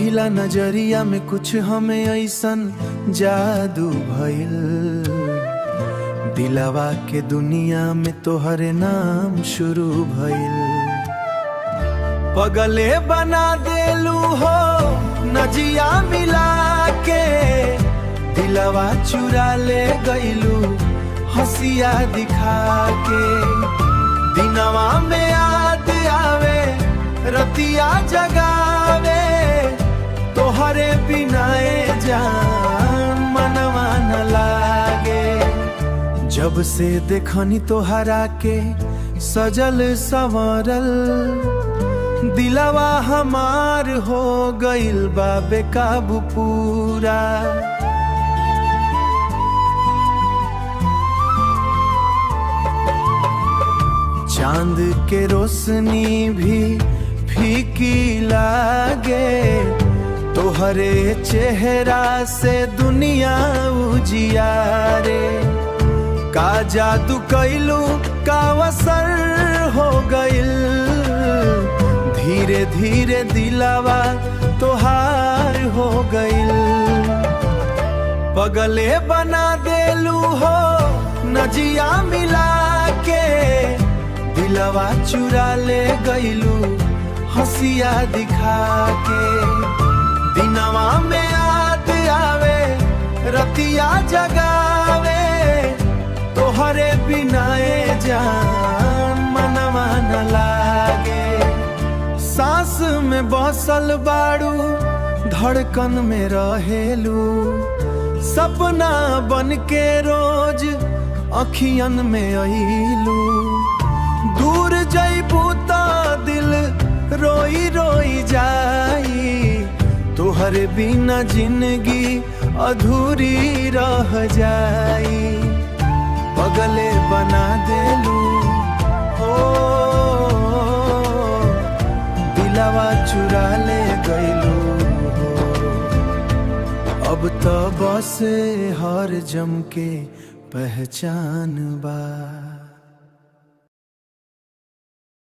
पहिला नजरिया में कुछ हमें ऐसन जादू भइल, दिलवा के दुनिया में तोहरे नाम शुरू भइल। पगले बना देलू हो नजिया मिला के, दिलवा चुरा ले गईलू हंसिया दिखा के। दिनवा में याद आवे रतिया जगावे, तोहरे बिनाए जान मनवा न लागे। जब से देखनी तोहरा के सजल संवरल, दिलवा हमार हो गइल बा बेकाबू पूरा। चांद के रोशनी भी फीकी लागे, तोहरे चेहरा से दुनिया उजियारे। का जादू कैलू का असर हो गइल, धीरे धीरे दिलवा तोहार हो गइल। पगले बना देलू हो नजिया मिला के, दिलवा चुरा ले गईलू हंसिया दिखा के। दिनवा में याद आवे रतिया जगावे, तोहरे बिनाए जान मनवा न लागे। सांस में बसल बाड़ू धड़कन में रहेलू, सपना बन के रोज अखियन में अइलू। दूर जइबू त दिल रोई रोई जाई, तोहर बिना जिंदगी अधूरी रह जाई। पगले बना देलू हो दिलवा चुरा ले गइलू हो। अब तो बस हर जम के पहचान बा।